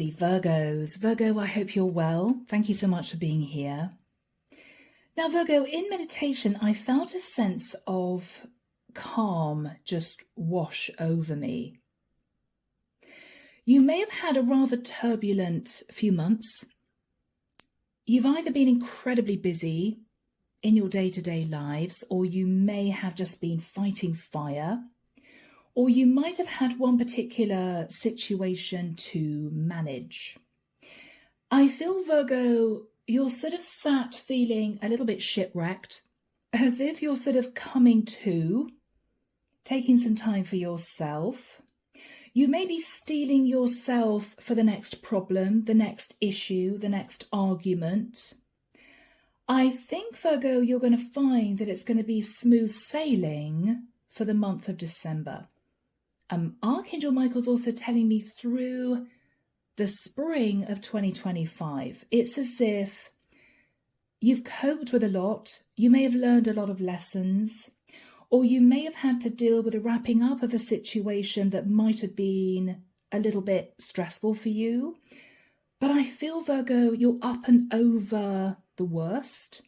lovely Virgos. Virgo, I hope you're well. Thank you so much for being here. Now, Virgo, in meditation, I felt a sense of calm just wash over me. You may have had a rather turbulent few months. You've either been incredibly busy in your day-to-day lives, or you may have just been fighting fire, or you might have had one particular situation to manage. I feel, Virgo, you're sort of sat feeling a little bit shipwrecked, as if you're sort of coming to, taking some time for yourself. You may be steeling yourself for the next problem, the next issue, the next argument. I think, Virgo, you're going to find that it's going to be smooth sailing for the month of December. Archangel Michael's also telling me through the spring of 2025. It's as if you've coped with a lot. You may have learned a lot of lessons, or you may have had to deal with the wrapping up of a situation that might have been a little bit stressful for you. But I feel, Virgo, you're up and over the worst.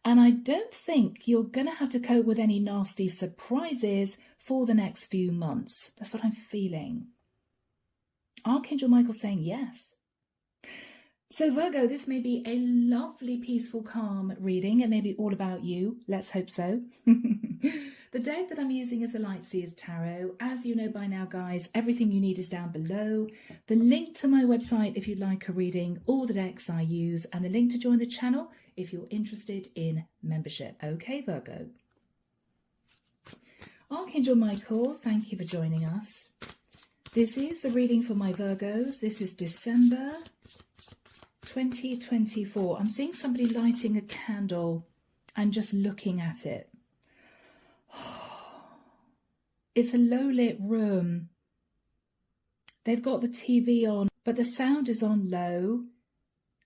And I don't think you're going to have to cope with any nasty surprises for the next few months. That's what I'm feeling. Archangel Michael saying yes. So Virgo, this may be a lovely, peaceful, calm reading. It may be all about you. Let's hope so. The deck that I'm using is the Lightseers Tarot. As you know by now, guys, everything you need is down below. The link to my website if you'd like a reading, all the decks I use, and the link to join the channel if you're interested in membership. Okay, Virgo. Archangel Michael, thank you for joining us. This is the reading for my Virgos. This is December 2024. I'm seeing somebody lighting a candle and just looking at it. It's a low-lit room. They've got the TV on, but the sound is on low.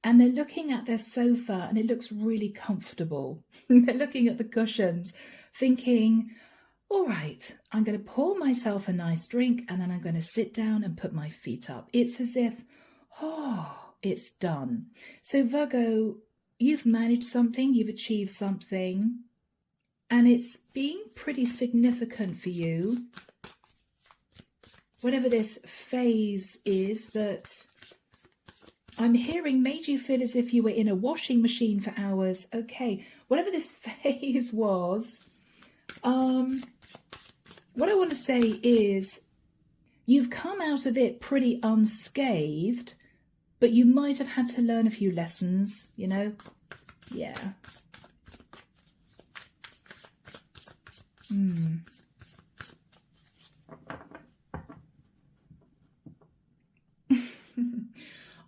And they're looking at their sofa and it looks really comfortable. They're looking at the cushions, thinking, all right, I'm going to pour myself a nice drink and then I'm going to sit down and put my feet up. It's as if, it's done. So Virgo, you've managed something, you've achieved something, and it's being pretty significant for you. Whatever this phase is that I'm hearing made you feel as if you were in a washing machine for hours. Okay, whatever this phase was, what I want to say is you've come out of it pretty unscathed, but you might have had to learn a few lessons, you know? Yeah.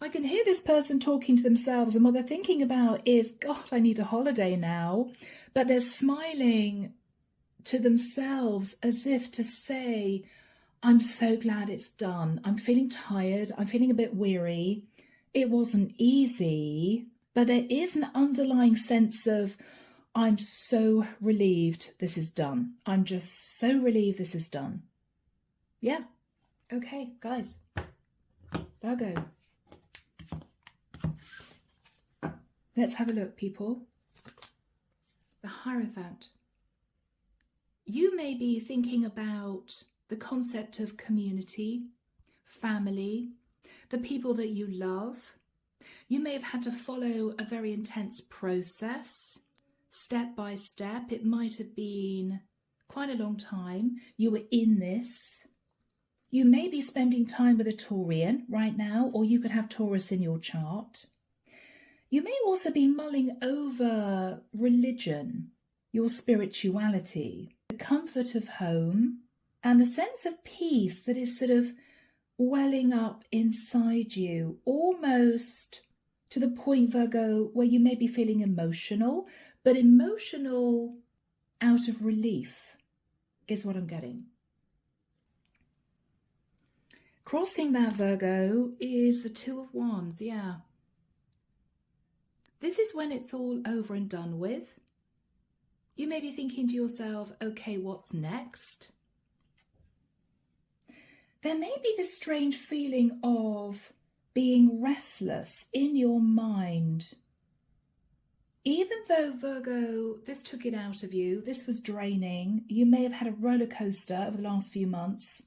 I can hear this person talking to themselves, and what they're thinking about is, God, I need a holiday now. But they're smiling to themselves as if to say, I'm so glad it's done. I'm feeling tired. I'm feeling a bit weary. It wasn't easy, but there is an underlying sense of, I'm so relieved this is done. I'm just so relieved this is done. Yeah. Okay, guys. Virgo. Let's have a look, people. The Hierophant. You may be thinking about the concept of community, family, the people that you love. You may have had to follow a very intense process, step by step. It might have been quite a long time. You were in this. You may be spending time with a Taurian right now, or you could have Taurus in your chart. You may also be mulling over religion, your spirituality, the comfort of home, and the sense of peace that is sort of welling up inside you, almost to the point, Virgo, where you may be feeling emotional, but emotional out of relief is what I'm getting. Crossing that, Virgo, is the Two of Wands, yeah. This is when it's all over and done with. You may be thinking to yourself, okay, what's next? There may be this strange feeling of being restless in your mind. Even though, Virgo, this took it out of you, this was draining, you may have had a roller coaster over the last few months.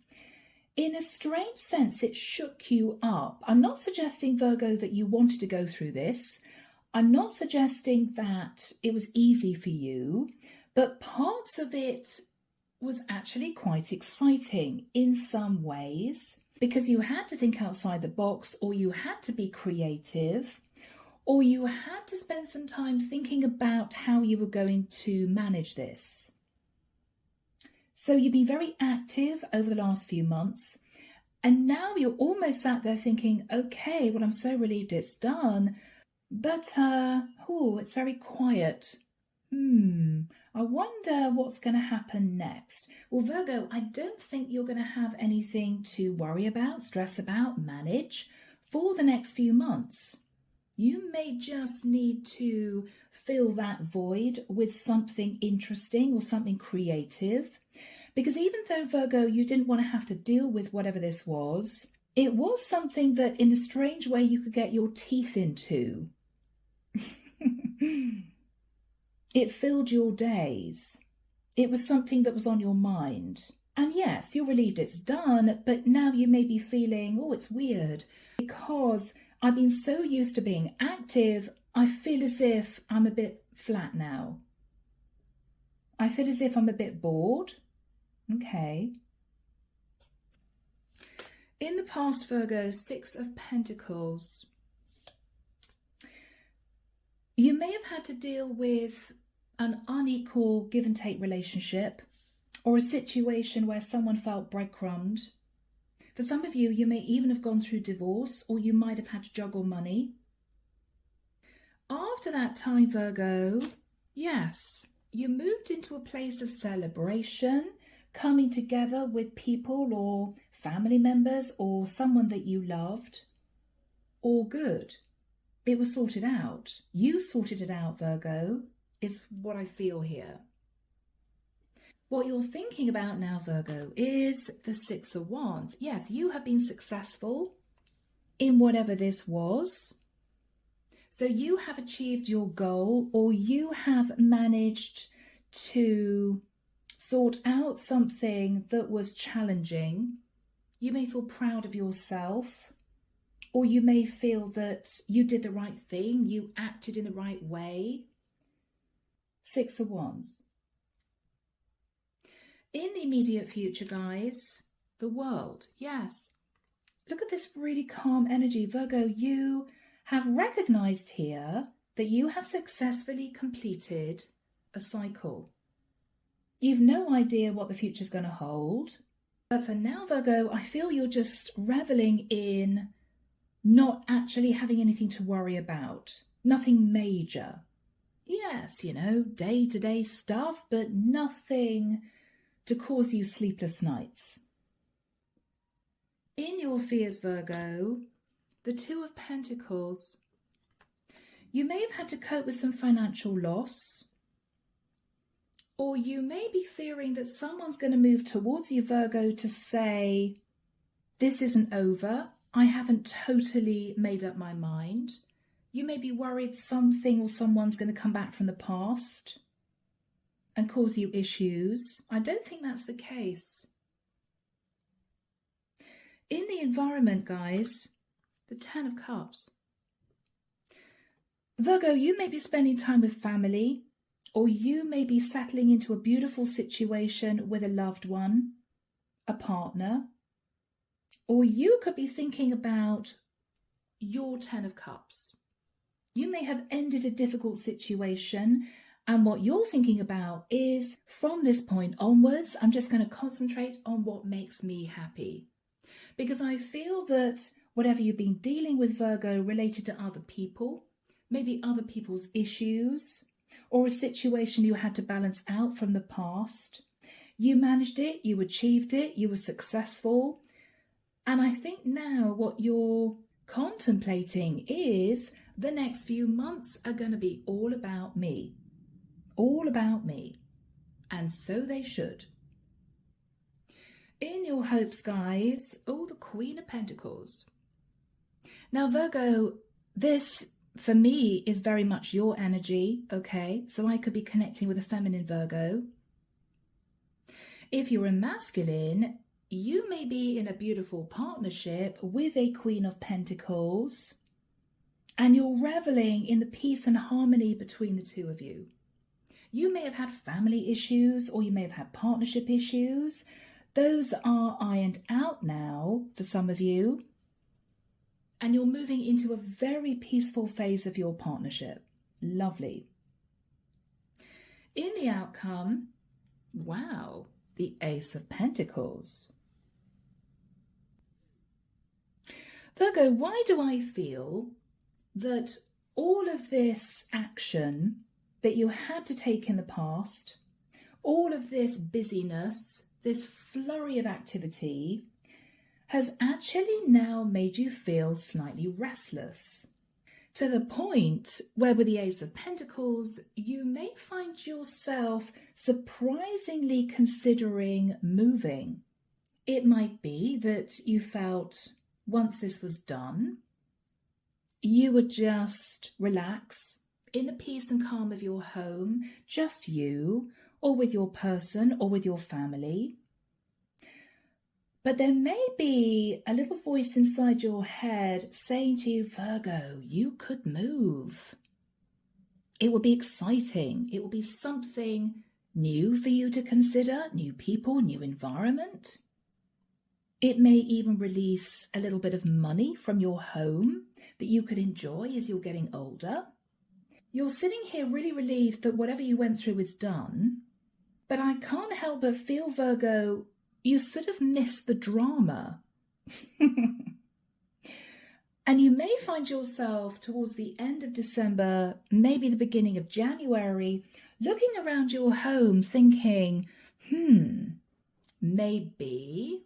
In a strange sense, it shook you up. I'm not suggesting, Virgo, that you wanted to go through this. I'm not suggesting that it was easy for you, but parts of it was actually quite exciting in some ways, because you had to think outside the box, or you had to be creative, or you had to spend some time thinking about how you were going to manage this. So you've been very active over the last few months, and now you're almost sat there thinking, okay, well, I'm so relieved it's done, but it's very quiet. I wonder what's going to happen next. Well, Virgo, I don't think you're going to have anything to worry about, stress about, manage for the next few months. You may just need to fill that void with something interesting or something creative. Because even though, Virgo, you didn't want to have to deal with whatever this was, it was something that in a strange way you could get your teeth into. It filled your days. It was something that was on your mind. And yes, you're relieved it's done, but now you may be feeling, oh, it's weird, because I've been so used to being active, I feel as if I'm a bit flat now. I feel as if I'm a bit bored. Okay. In the past, Virgo, 6 of Pentacles. You may have had to deal with an unequal give and take relationship, or a situation where someone felt breadcrumbed. For some of you, you may even have gone through divorce, or you might have had to juggle money. After that time, Virgo, yes, you moved into a place of celebration, coming together with people or family members or someone that you loved. All good. It was sorted out. You sorted it out, Virgo, is what I feel here. What you're thinking about now, Virgo, is the 6 of Wands. Yes, you have been successful in whatever this was. So you have achieved your goal, or you have managed to sort out something that was challenging. You may feel proud of yourself, or you may feel that you did the right thing, you acted in the right way. 6 of Wands. In the immediate future, guys, the world, yes. Look at this really calm energy. Virgo, you have recognized here that you have successfully completed a cycle. You've no idea what the future is going to hold. But for now, Virgo, I feel you're just reveling in not actually having anything to worry about. Nothing major. Yes, day-to-day stuff, but nothing to cause you sleepless nights. In your fears, Virgo, the 2 of Pentacles, you may have had to cope with some financial loss, or you may be fearing that someone's going to move towards you, Virgo, to say, this isn't over, I haven't totally made up my mind. You may be worried something or someone's going to come back from the past and cause you issues. I don't think that's the case. In the environment, guys, the 10 of Cups. Virgo, you may be spending time with family, or you may be settling into a beautiful situation with a loved one, a partner, or you could be thinking about your 10 of Cups. You may have ended a difficult situation, and what you're thinking about is, from this point onwards, I'm just going to concentrate on what makes me happy. Because I feel that whatever you've been dealing with, Virgo, related to other people, maybe other people's issues, or a situation you had to balance out from the past, you managed it, you achieved it, you were successful. And I think now what you're contemplating is the next few months are going to be all about me. All about me. And so they should. In your hopes, guys, the Queen of Pentacles. Now, Virgo, this for me is very much your energy, okay? So I could be connecting with a feminine Virgo. If you're a masculine, you may be in a beautiful partnership with a Queen of Pentacles, and you're reveling in the peace and harmony between the two of you. You may have had family issues, or you may have had partnership issues. Those are ironed out now for some of you. And you're moving into a very peaceful phase of your partnership. Lovely. In the outcome, wow, the Ace of Pentacles. Virgo, why do I feel that all of this action that you had to take in the past, all of this busyness, this flurry of activity, has actually now made you feel slightly restless, to the point where with the Ace of Pentacles, you may find yourself surprisingly considering moving. It might be that you felt once this was done, you would just relax in the peace and calm of your home, just you, or with your person, or with your family. But there may be a little voice inside your head saying to you, Virgo, you could move. It will be exciting. It will be something new for you to consider, new people, new environment. It may even release a little bit of money from your home that you could enjoy as you're getting older. You're sitting here really relieved that whatever you went through is done, but I can't help but feel, Virgo, you sort of miss the drama. And you may find yourself towards the end of December, maybe the beginning of January, looking around your home thinking, maybe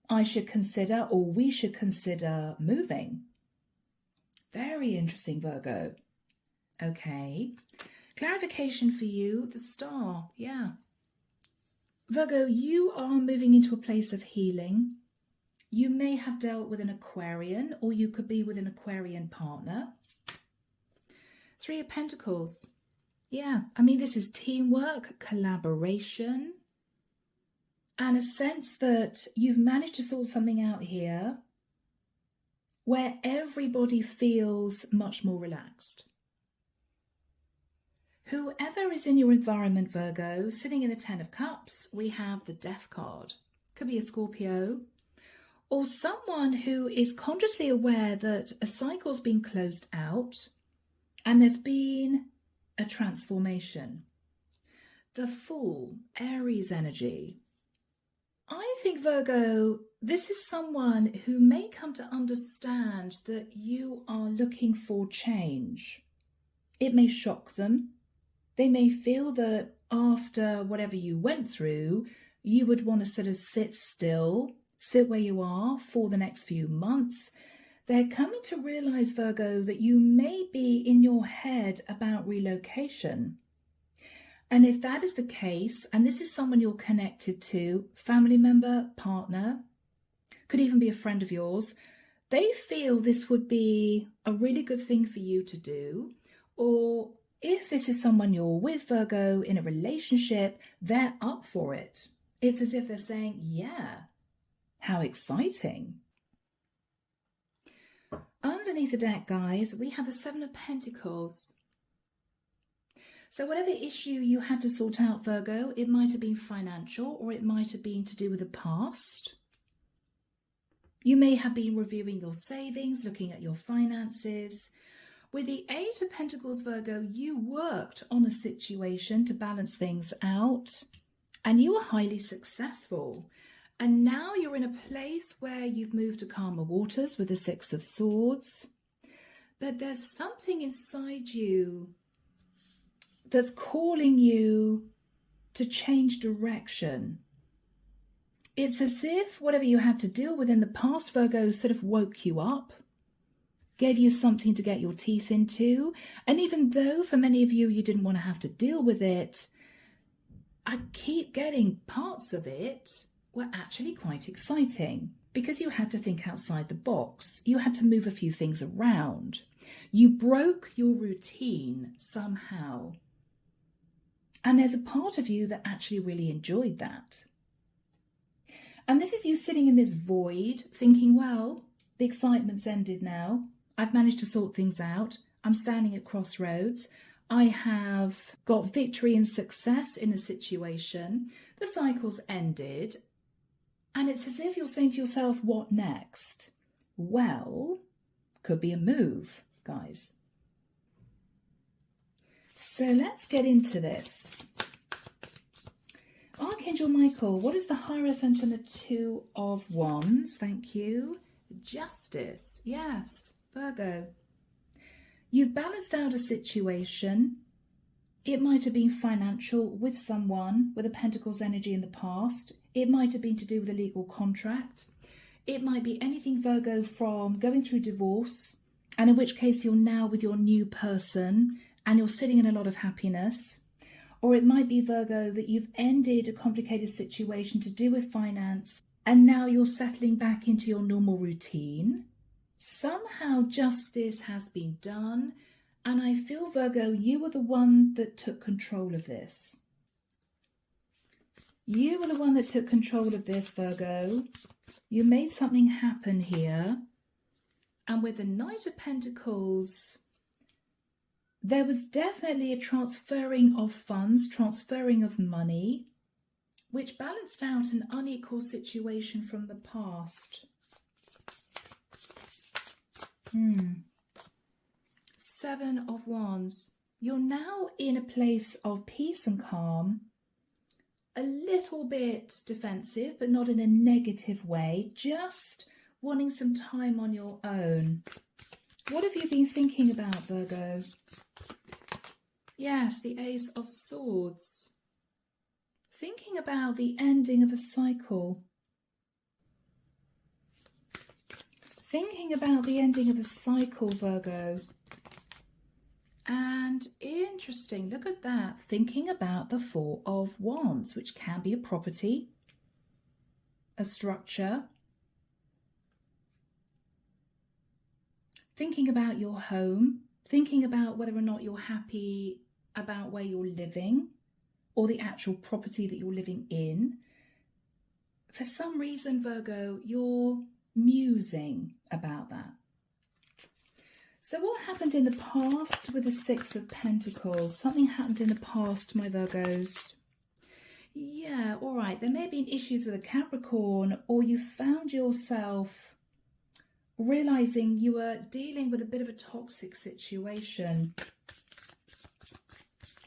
I should consider, or we should consider moving. Very interesting, Virgo. Okay. Clarification for you, the star. Yeah. Virgo, you are moving into a place of healing. You may have dealt with an Aquarian, or you could be with an Aquarian partner. Three of Pentacles. Yeah, I mean, this is teamwork, collaboration, and a sense that you've managed to sort something out here where everybody feels much more relaxed. Whoever is in your environment, Virgo, sitting in the Ten of Cups, we have the Death card. Could be a Scorpio, or someone who is consciously aware that a cycle's been closed out and there's been a transformation. The Fool, Aries energy. I think, Virgo, this is someone who may come to understand that you are looking for change. It may shock them. They may feel that after whatever you went through, you would want to sort of sit still, sit where you are for the next few months. They're coming to realize, Virgo, that you may be in your head about relocation. And if that is the case, and this is someone you're connected to, family member, partner, could even be a friend of yours, they feel this would be a really good thing for you to do. Or if this is someone you're with, Virgo, in a relationship, they're up for it. It's as if they're saying, yeah, how exciting. Underneath the deck, guys, we have the Seven of Pentacles. So whatever issue you had to sort out, Virgo, it might have been financial, or it might have been to do with the past. You may have been reviewing your savings, looking at your finances. With the Eight of Pentacles, Virgo, you worked on a situation to balance things out, and you were highly successful. And now you're in a place where you've moved to calmer waters with the Six of Swords. But there's something inside you that's calling you to change direction. It's as if whatever you had to deal with in the past, Virgo, sort of woke you up, gave you something to get your teeth into. And even though for many of you, you didn't want to have to deal with it, I keep getting parts of it were actually quite exciting. because you had to think outside the box. You had to move a few things around. You broke your routine somehow. And there's a part of you that actually really enjoyed that. And this is you sitting in this void thinking, well, the excitement's ended now. I've managed to sort things out. I'm standing at crossroads. I have got victory and success in a situation. The cycle's ended. And it's as if you're saying to yourself, what next? Well, could be a move, guys. So let's get into this. Archangel Michael, what is the Hierophant and the Two of Wands? Thank you. Justice. Yes, Virgo. You've balanced out a situation. It might have been financial with someone with a Pentacles energy in the past. It might have been to do with a legal contract. It might be anything, Virgo, from going through divorce, and in which case you're now with your new person and you're sitting in a lot of happiness. Or it might be, Virgo, that you've ended a complicated situation to do with finance and now you're settling back into your normal routine. Somehow justice has been done, and I feel, Virgo, you were the one that took control of this. You were the one that took control of this, Virgo. You made something happen here. And with the Knight of Pentacles, there was definitely a transferring of funds, transferring of money, which balanced out an unequal situation from the past. Seven of Wands. You're now in a place of peace and calm, a little bit defensive, but not in a negative way, just wanting some time on your own. What have you been thinking about, Virgo? Yes, the Ace of Swords. Thinking about the ending of a cycle. Thinking about the ending of a cycle, Virgo. And interesting, look at that. Thinking about the Four of Wands, which can be a property, a structure. Thinking about your home. Thinking about whether or not you're happy about where you're living or the actual property that you're living in. For some reason, Virgo, you're musing about that. So what happened in the past with the Six of Pentacles? Something happened in the past, my Virgos. Yeah, all right. There may have been issues with a Capricorn, or you found yourself realizing you were dealing with a bit of a toxic situation.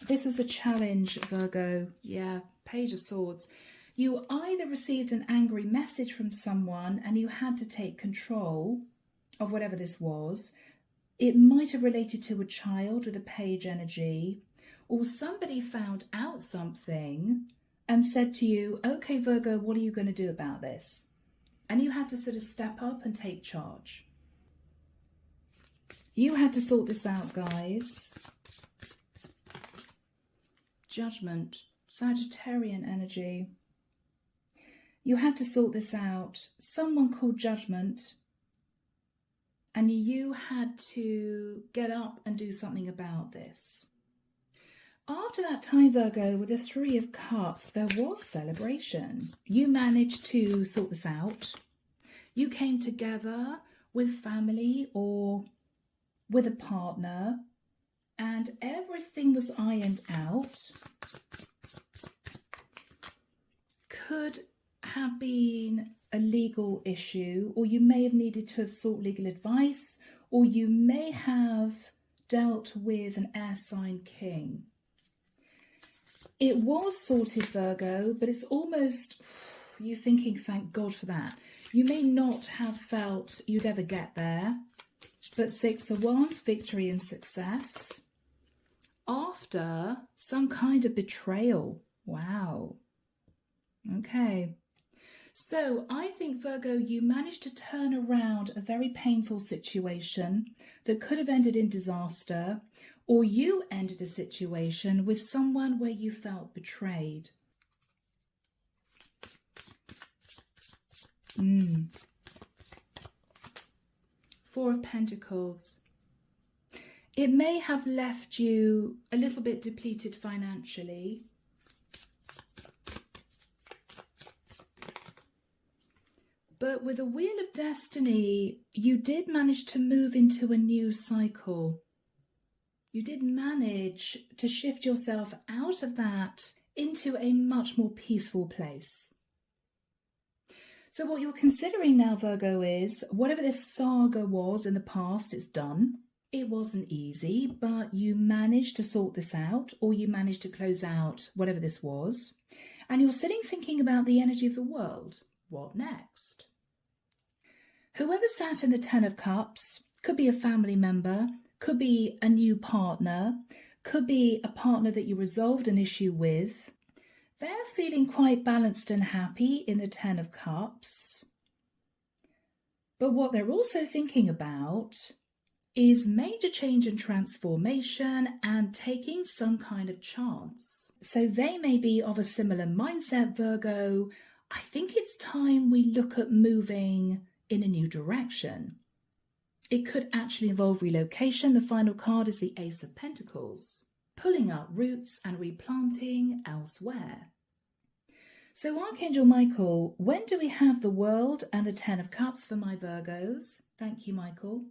This was a challenge, Virgo. Yeah, Page of Swords. You either received an angry message from someone and you had to take control of whatever this was. It might have related to a child with a Page energy, or somebody found out something and said to you, okay, Virgo, what are you going to do about this? And you had to sort of step up and take charge. You had to sort this out, guys. Judgment, Sagittarian energy. You had to sort this out. Someone called Judgment, and you had to get up and do something about this. After that time, Virgo, with the Three of Cups, there was celebration. You managed to sort this out. You came together with family or with a partner, and everything was ironed out. Could have been a legal issue, or you may have needed to have sought legal advice, or you may have dealt with an air sign king. It was sorted, Virgo, but it's almost, you're thinking, thank God for that. You may not have felt you'd ever get there, but Six of Wands, victory and success. After some kind of betrayal. Wow. Okay. So I think, Virgo, you managed to turn around a very painful situation that could have ended in disaster, or you ended a situation with someone where you felt betrayed. Four of Pentacles. It may have left you a little bit depleted financially. But with the Wheel of Destiny, you did manage to move into a new cycle. You did manage to shift yourself out of that into a much more peaceful place. So what you're considering now, Virgo, is whatever this saga was in the past, it's done. It wasn't easy, but you managed to sort this out, or you managed to close out whatever this was. And you're sitting thinking about the energy of the world. What next? Whoever sat in the Ten of Cups could be a family member, could be a new partner, could be a partner that you resolved an issue with. They're feeling quite balanced and happy in the Ten of Cups. But what they're also thinking about is major change and transformation and taking some kind of chance. So they may be of a similar mindset, Virgo. I think it's time we look at moving in a new direction. It could actually involve relocation. The final card is the Ace of Pentacles, pulling up roots and replanting elsewhere. So Archangel Michael, when do we have the World and the Ten of Cups for my Virgos? Thank you, Michael.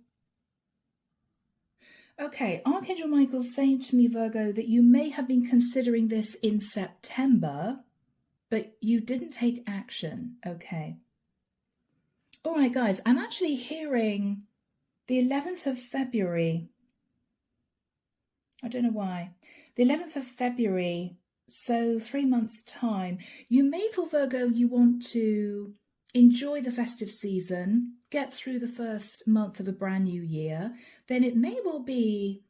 Okay, Archangel Michael's saying to me, Virgo, that you may have been considering this in September, but you didn't take action. Okay. All right, guys, I'm actually hearing the 11th of February. I don't know why. The 11th of February, so 3 months' time. You may feel, Virgo, you want to enjoy the festive season, get through the first month of a brand new year. Then it may well be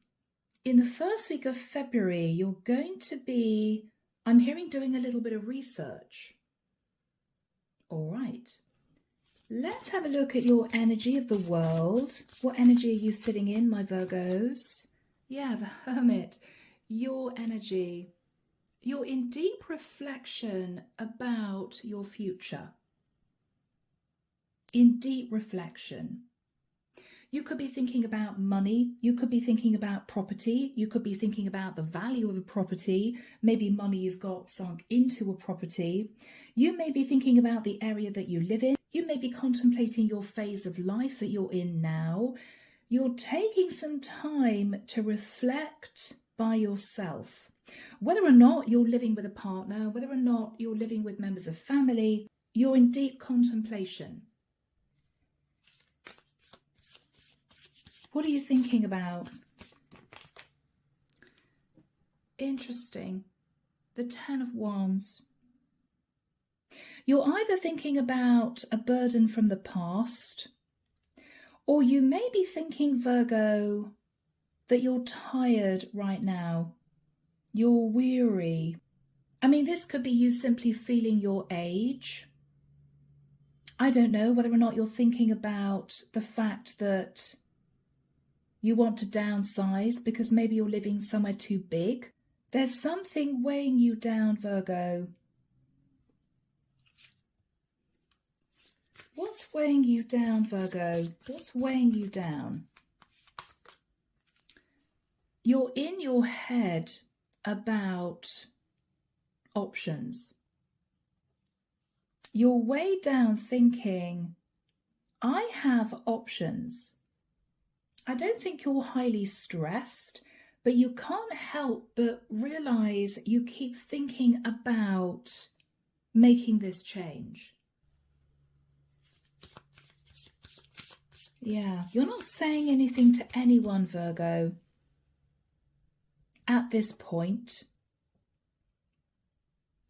in the first week of February, you're going to be, I'm hearing, doing a little bit of research. All right. Let's have a look at your energy of the world. What energy are you sitting in, my Virgos? Yeah, the Hermit. Your energy. You're in deep reflection about your future. In deep reflection. You could be thinking about money. You could be thinking about property. You could be thinking about the value of a property. Maybe money you've got sunk into a property. You may be thinking about the area that you live in. You may be contemplating your phase of life that you're in now. You're taking some time to reflect by yourself. Whether or not you're living with a partner, whether or not you're living with members of family, you're in deep contemplation. What are you thinking about? Interesting. The Ten of Wands. You're either thinking about a burden from the past, or you may be thinking, Virgo, that you're tired right now. You're weary. I mean, this could be you simply feeling your age. I don't know whether or not you're thinking about the fact that you want to downsize because maybe you're living somewhere too big. There's something weighing you down, Virgo. What's weighing you down, Virgo? What's weighing you down? You're in your head about options. You're way down thinking, I have options. I don't think you're highly stressed, but you can't help but realize you keep thinking about making this change. Yeah, you're not saying anything to anyone, Virgo, at this point.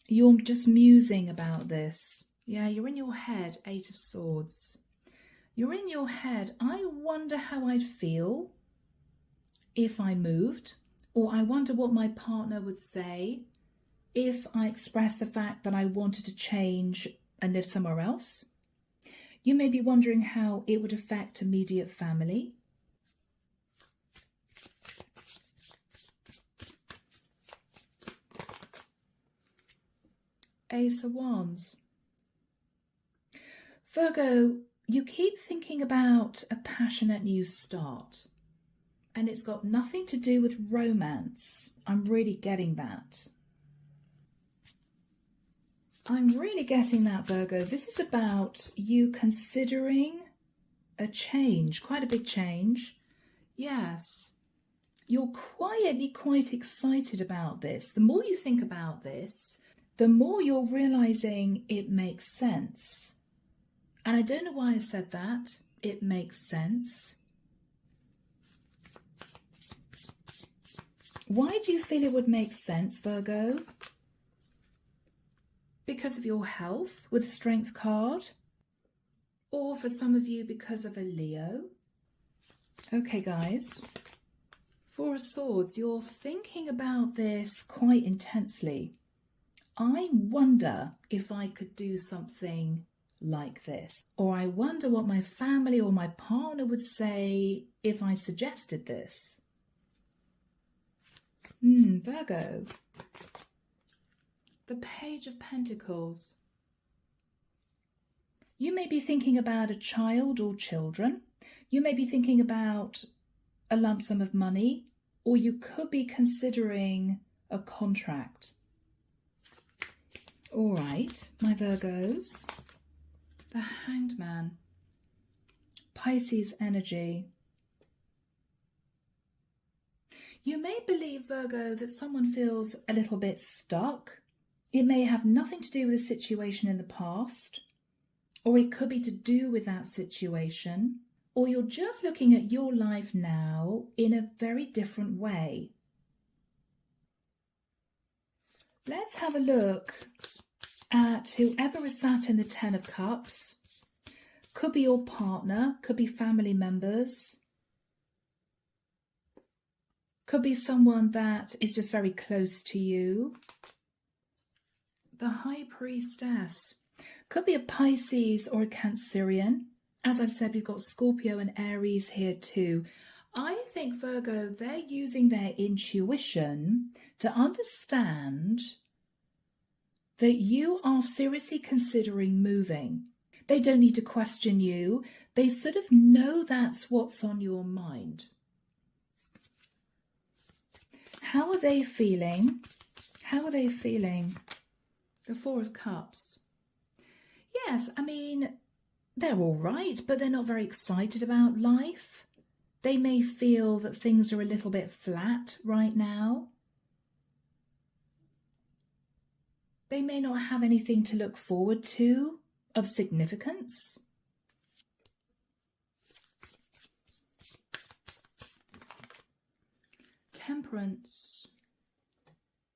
You're just musing about this. Yeah, you're in your head, Eight of Swords. You're in your head, I wonder how I'd feel if I moved, or I wonder what my partner would say if I expressed the fact that I wanted to change and live somewhere else. You may be wondering how it would affect immediate family. Ace of Wands. Virgo, you keep thinking about a passionate new start, and it's got nothing to do with romance. I'm really getting that. I'm really getting that, Virgo. This is about you considering a change, quite a big change. Yes, you're quietly quite excited about this. The more you think about this, the more you're realizing it makes sense. And I don't know why I said that. It makes sense. Why do you feel it would make sense, Virgo? Because of your health with the Strength card? Or for some of you, because of a Leo? Okay, guys. Four of Swords, you're thinking about this quite intensely. I wonder if I could do something like this. Or I wonder what my family or my partner would say if I suggested this. Virgo. The Page of Pentacles. You may be thinking about a child or children. You may be thinking about a lump sum of money, or you could be considering a contract. All right, my Virgos. The Hanged Man. Pisces energy. You may believe, Virgo, that someone feels a little bit stuck. It may have nothing to do with a situation in the past, or it could be to do with that situation, or you're just looking at your life now in a very different way. Let's have a look at whoever is sat in the Ten of Cups. Could be your partner, could be family members, could be someone that is just very close to you. The High Priestess. Could be a Pisces or a Cancerian. As I've said, we've got Scorpio and Aries here too. I think, Virgo, they're using their intuition to understand that you are seriously considering moving. They don't need to question you. They sort of know that's what's on your mind. How are they feeling? How are they feeling? The Four of Cups. Yes, I mean, they're all right, but they're not very excited about life. They may feel that things are a little bit flat right now. They may not have anything to look forward to of significance. Temperance.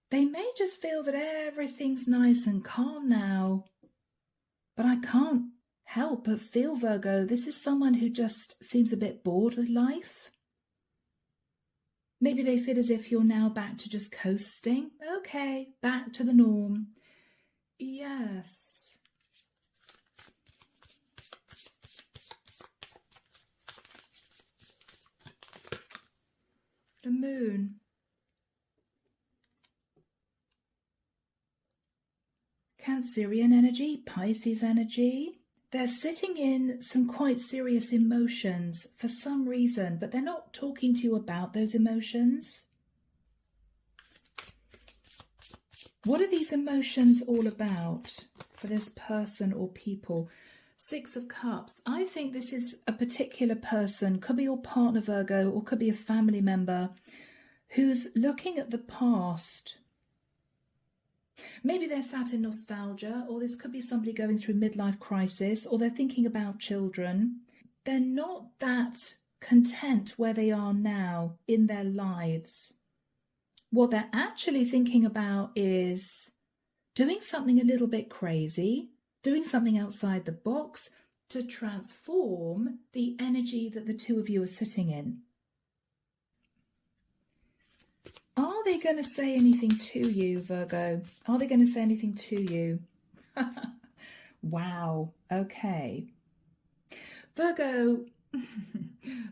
They may just feel that everything's nice and calm now. But I can't help but feel, Virgo, this is someone who just seems a bit bored with life. Maybe they feel as if you're now back to just coasting. Okay, back to the norm. Yes. The Moon. Cancerian energy, Pisces energy. They're sitting in some quite serious emotions for some reason, but they're not talking to you about those emotions. What are these emotions all about for this person or people? Six of Cups. I think this is a particular person, could be your partner, Virgo, or could be a family member who's looking at the past. Maybe they're sat in nostalgia, or this could be somebody going through midlife crisis, or they're thinking about children. They're not that content where they are now in their lives. What they're actually thinking about is doing something a little bit crazy, doing something outside the box to transform the energy that the two of you are sitting in. Are they going to say anything to you, Virgo? Are they going to say anything to you? Wow. Okay. Virgo,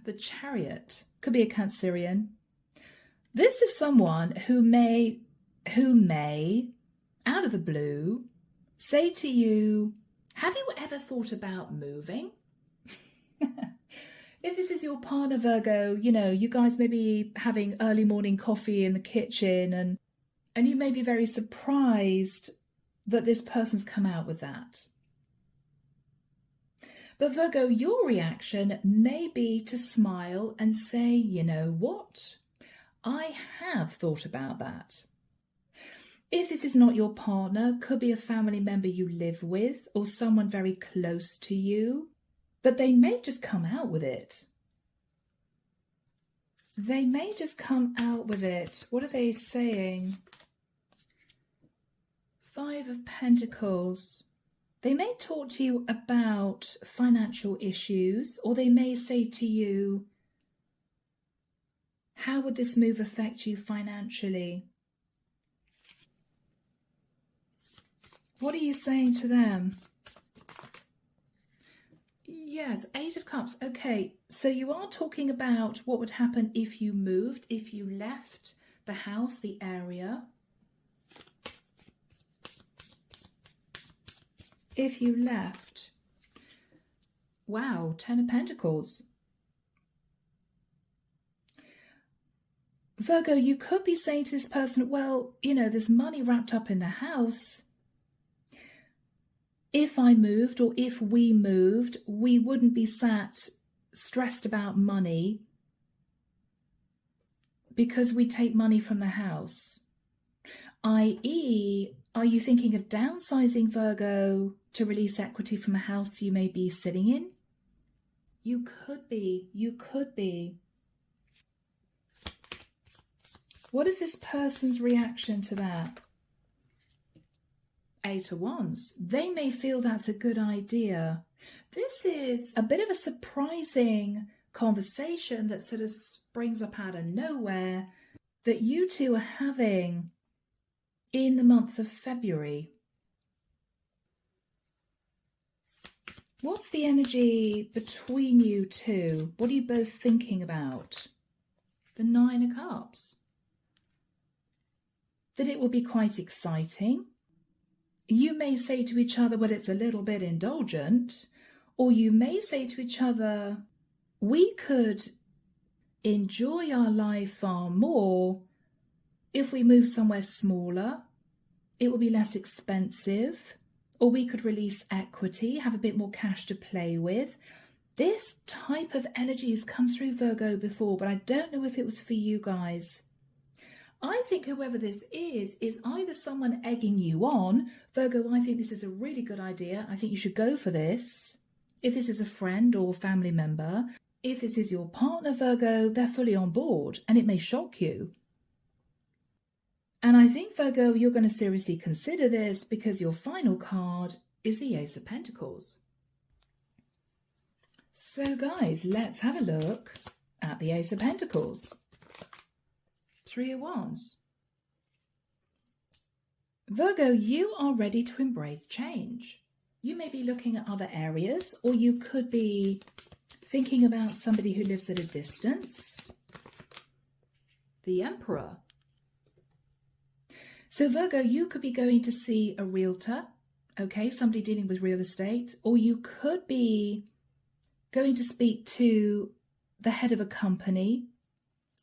the Chariot could be a Cancerian. This is someone who may, out of the blue, say to you, have you ever thought about moving? If this is your partner, Virgo, you guys may be having early morning coffee in the kitchen and you may be very surprised that this person's come out with that. But Virgo, your reaction may be to smile and say, you know what? I have thought about that. If this is not your partner, could be a family member you live with or someone very close to you, but they may just come out with it. They may just come out with it. What are they saying? 5 of Pentacles. They may talk to you about financial issues, or they may say to you, how would this move affect you financially? What are you saying to them? Yes, 8 of Cups. Okay, so you are talking about what would happen if you moved, if you left the house, the area. If you left. Wow, 10 of Pentacles. Virgo, you could be saying to this person, well, there's money wrapped up in the house. If I moved or if we moved, we wouldn't be sat stressed about money because we take money from the house. i.e., are you thinking of downsizing, Virgo, to release equity from a house you may be sitting in? You could be. You could be. What is this person's reaction to that? 8 of Wands. They may feel that's a good idea. This is a bit of a surprising conversation that sort of springs up out of nowhere that you two are having in the month of February. What's the energy between you two? What are you both thinking about? The 9 of Cups. That it will be quite exciting. You may say to each other, well, it's a little bit indulgent, or you may say to each other, we could enjoy our life far more if we move somewhere smaller. It will be less expensive, or we could release equity, have a bit more cash to play with. This type of energy has come through Virgo before, but I don't know if it was for you guys. I think whoever this is either someone egging you on. Virgo, I think this is a really good idea. I think you should go for this. If this is a friend or family member, if this is your partner, Virgo, they're fully on board and it may shock you. And I think, Virgo, you're going to seriously consider this because your final card is the Ace of Pentacles. So, guys, let's have a look at the Ace of Pentacles. 3 of Wands. Virgo, you are ready to embrace change. You may be looking at other areas, or you could be thinking about somebody who lives at a distance. The Emperor. So Virgo, you could be going to see a realtor, okay, somebody dealing with real estate, or you could be going to speak to the head of a company.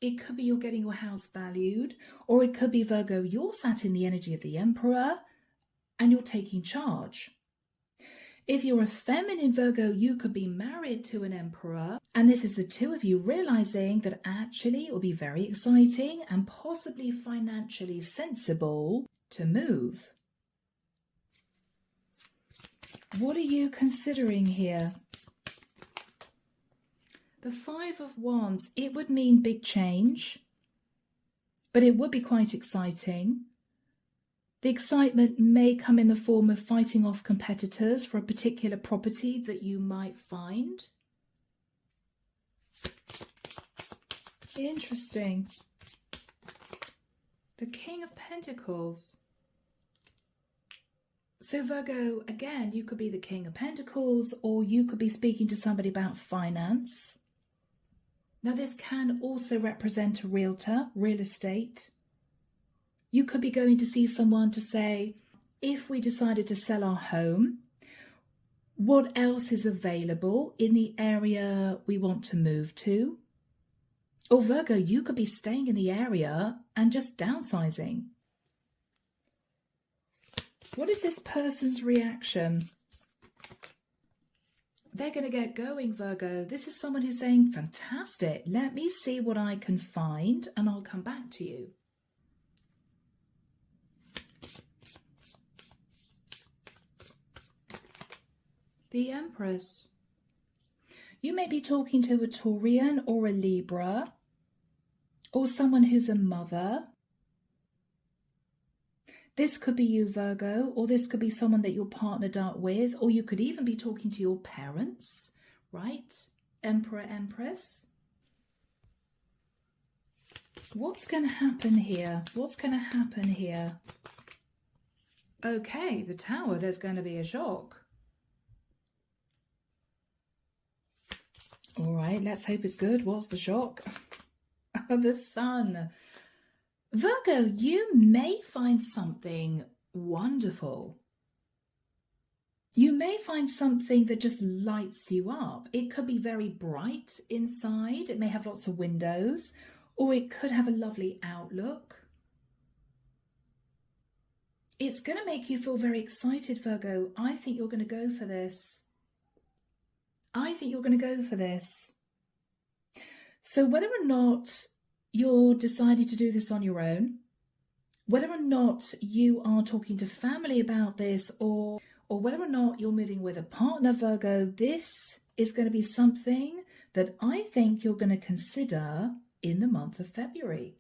It could be you're getting your house valued, or it could be, Virgo, you're sat in the energy of the Emperor and you're taking charge. If you're a feminine, Virgo, you could be married to an Emperor, and this is the two of you realizing that actually it will be very exciting and possibly financially sensible to move. What are you considering here? The 5 of Wands, it would mean big change, but it would be quite exciting. The excitement may come in the form of fighting off competitors for a particular property that you might find. Interesting. The King of Pentacles. So Virgo, again, you could be the King of Pentacles, or you could be speaking to somebody about finance. Now, this can also represent a realtor, real estate. You could be going to see someone to say, if we decided to sell our home, What else is available in the area we want to move to? Or Virgo, you could be staying in the area and just downsizing. What is this person's reaction? They're going to get going, Virgo. This is someone who's saying, fantastic, let me see what I can find and I'll come back to you. The Empress. You may be talking to a Taurian or a Libra, or someone who's a mother. This could be you, Virgo, or this could be someone that you're partnered up with, or you could even be talking to your parents, right? Emperor, Empress. What's going to happen here? What's going to happen here? Okay, the Tower, there's going to be a shock. All right, let's hope it's good. What's the shock? The Sun. Virgo, you may find something wonderful. You may find something that just lights you up. It could be very bright inside. It may have lots of windows, or it could have a lovely outlook. It's going to make you feel very excited, Virgo. I think you're going to go for this. I think you're going to go for this. So whether or not you're deciding to do this on your own, whether or not you are talking to family about this, or whether or not you're moving with a partner, Virgo, this is going to be something that I think you're going to consider in the month of February.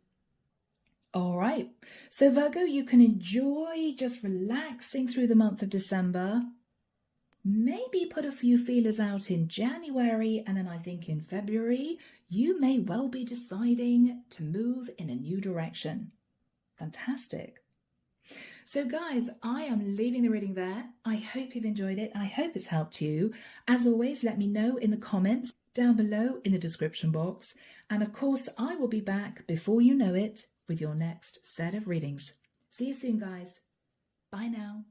All right. So Virgo, you can enjoy just relaxing through the month of December. Maybe put a few feelers out in January, and then I think in February, you may well be deciding to move in a new direction. Fantastic. So guys, I am leaving the reading there. I hope you've enjoyed it. I hope it's helped you. As always, let me know in the comments down below in the description box. And of course, I will be back before you know it with your next set of readings. See you soon, guys. Bye now.